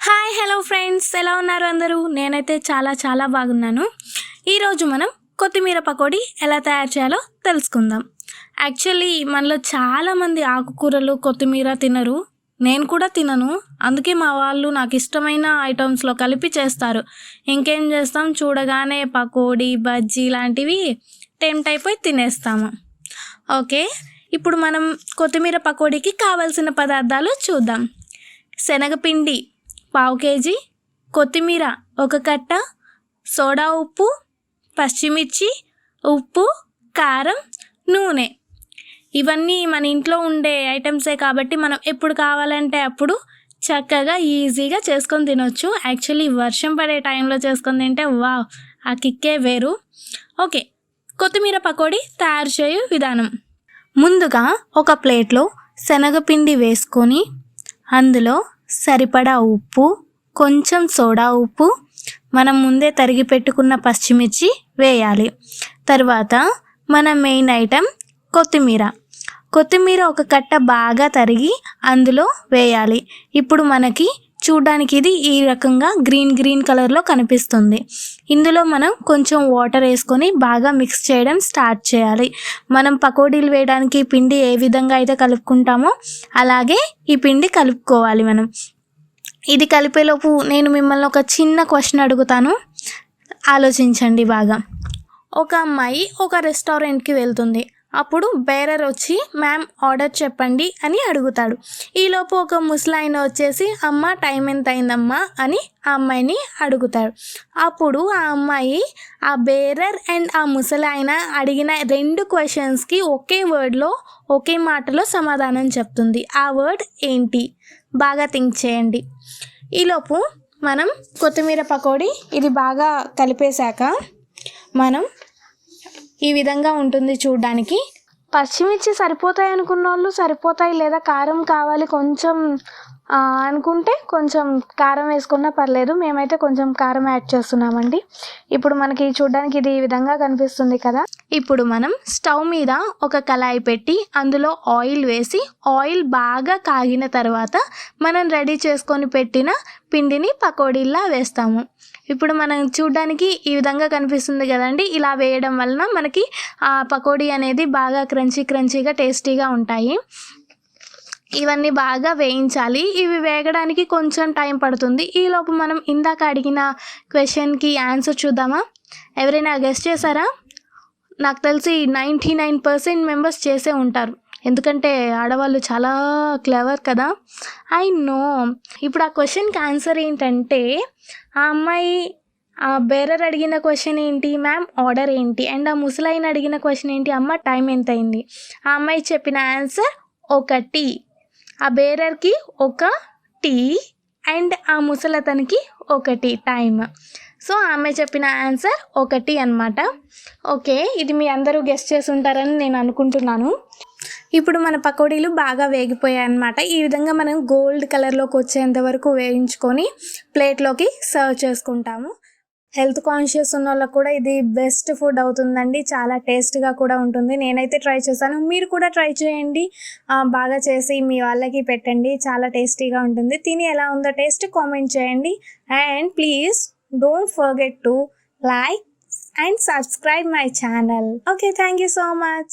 Hi hello friends, ఎలా ఉన్నారు అందరూ? నేనైతే చాలా చాలా బాగున్నాను. ఈరోజు మనం కొత్తిమీర పకోడీ ఎలా తయారు చేయాలో తెలుసుకుందాం. యాక్చువల్లీ మనలో చాలామంది ఆకుకూరలు కొత్తిమీర తినరు. నేను కూడా తినను. అందుకే మా వాళ్ళు నాకు ఇష్టమైన ఐటమ్స్లో కలిపి చేస్తారు. ఇంకేం చేస్తాం, చూడగానే పకోడీ బజ్జీ లాంటివి టెంప్ట్ అయిపోయి తినేస్తాము. ఓకే, ఇప్పుడు మనం కొత్తిమీర పకోడీకి కావాల్సిన పదార్థాలు చూద్దాం. శనగపిండి పావు కేజీ, కొత్తిమీర ఒక కట్ట, సోడా ఉప్పు, పచ్చిమిర్చి, ఉప్పు, కారం, నూనె. ఇవన్నీ మన ఇంట్లో ఉండే ఐటమ్సే కాబట్టి మనం ఎప్పుడు కావాలంటే అప్పుడు చక్కగా ఈజీగా చేసుకొని తినొచ్చు. యాక్చువల్లీ వర్షం పడే టైంలో చేసుకొని తింటే వావ్, ఆ కిక్కే వేరు. ఓకే, కొత్తిమీర పకోడీ తయారు చేయు విధానం. ముందుగా ఒక ప్లేట్లో శనగపిండి వేసుకొని అందులో సరిపడా ఉప్పు, కొంచెం సోడా ఉప్పు, మనం ముందే తరిగి పెట్టుకున్న పచ్చిమిర్చి వేయాలి. తర్వాత మన మెయిన్ ఐటెం కొత్తిమీర ఒక కట్ట బాగా తరిగి అందులో వేయాలి. ఇప్పుడు మనకి చూడడానికి ఇది ఈ రకంగా గ్రీన్ కలర్లో కనిపిస్తుంది. ఇందులో మనం కొంచెం వాటర్ వేసుకొని బాగా మిక్స్ చేయడం స్టార్ట్ చేయాలి. మనం పకోడీలు వేయడానికి పిండి ఏ విధంగా అయితే కలుపుకుంటామో అలాగే ఈ పిండి కలుపుకోవాలి. మనం ఇది కలిపేలోపు నేను మిమ్మల్ని ఒక చిన్న క్వశ్చన్ అడుగుతాను, ఆలోచించండి బాగా. ఒక అమ్మాయి ఒక రెస్టారెంట్కి వెళ్తుంది. అప్పుడు బేరర్ వచ్చి మ్యామ్ ఆర్డర్ చెప్పండి అని అడుగుతాడు. ఈలోపు ఒక ముసలాయన వచ్చేసి అమ్మ టైం ఎంత అయిందమ్మా అని ఆ అమ్మాయిని అడుగుతాడు. అప్పుడు ఆ అమ్మాయి ఆ బేరర్ అండ్ ఆ ముసలాయన అడిగిన 2 క్వశ్చన్స్కి ఒకే వర్డ్లో ఒకే మాటలో సమాధానం చెప్తుంది. ఆ వర్డ్ ఏంటి? బాగా థింక్ చేయండి. ఈలోపు మనం కొత్తిమీర పకోడీ ఇది బాగా కలిపేశాక మనం ఈ విధంగా ఉంటుంది చూడడానికి. పచ్చిమిర్చి సరిపోతాయి అనుకున్న వాళ్ళు సరిపోతాయి, లేదా కారం కావాలి కొంచెం అనుకుంటే కొంచెం కారం వేసుకున్నా పర్లేదు. మేమైతే కొంచెం కారం యాడ్ చేస్తున్నామండి. ఇప్పుడు మనకి చూడడానికి ఇది ఈ విధంగా కనిపిస్తుంది కదా. ఇప్పుడు మనం స్టవ్ మీద ఒక కళాయి పెట్టి అందులో ఆయిల్ వేసి ఆయిల్ బాగా కాగిన తర్వాత మనం రెడీ చేసుకొని పెట్టిన పిండిని పకోడీలా వేస్తాము. ఇప్పుడు మనం చూడడానికి ఈ విధంగా కనిపిస్తుంది కదండి. ఇలా వేయడం వలన మనకి ఆ పకోడీ అనేది బాగా క్రంచీగా టేస్టీగా ఉంటాయి. ఇవన్నీ బాగా వేయించాలి. ఇవి వేగడానికి కొంచెం టైం పడుతుంది. ఈలోపు మనం ఇందాక అడిగిన క్వశ్చన్కి ఆన్సర్ చూద్దామా? ఎవరైనా గెస్ట్ చేశారా? నాకు తెలిసి 99% మెంబర్స్ చేసే ఉంటారు, ఎందుకంటే ఆడవాళ్ళు చాలా క్లెవర్ కదా. I know. ఇప్పుడు ఆ క్వశ్చన్కి ఆన్సర్ ఏంటంటే, ఆ అమ్మాయి ఆ బేరర్ అడిగిన క్వశ్చన్ ఏంటి, మ్యామ్ ఆర్డర్ ఏంటి, అండ్ ఆ ముసలాయిని అడిగిన క్వశ్చన్ ఏంటి, అమ్మ టైం ఎంత అయింది. ఆ అమ్మాయి చెప్పిన ఆన్సర్ 1. ఆ బేరర్కి 1 టీ అండ్ ఆ ముసలతనికి 1 టైం. సో ఆమె చెప్పిన ఆన్సర్ 1 అన్నమాట. ఓకే, ఇది మీ అందరూ గెస్ట్ చేసి ఉంటారని నేను అనుకుంటున్నాను. ఇప్పుడు మన పకోడీలు బాగా వేగిపోయాయి అన్నమాట. ఈ విధంగా మనం గోల్డ్ కలర్లోకి వచ్చేంత వరకు వేయించుకొని ప్లేట్లోకి సర్వ్ చేసుకుంటాము. హెల్త్ కాన్షియస్ ఉన్న వాళ్ళకు కూడా ఇది బెస్ట్ ఫుడ్ అవుతుందండి. చాలా టేస్ట్గా కూడా ఉంటుంది. నేనైతే ట్రై చేశాను, మీరు కూడా ట్రై చేయండి. బాగా చేసి మీ వాళ్ళకి పెట్టండి, చాలా టేస్టీగా ఉంటుంది. తిని ఎలా ఉందో టేస్ట్ కామెంట్ చేయండి. And please don't forget to like and subscribe my channel. Okay, thank you so much.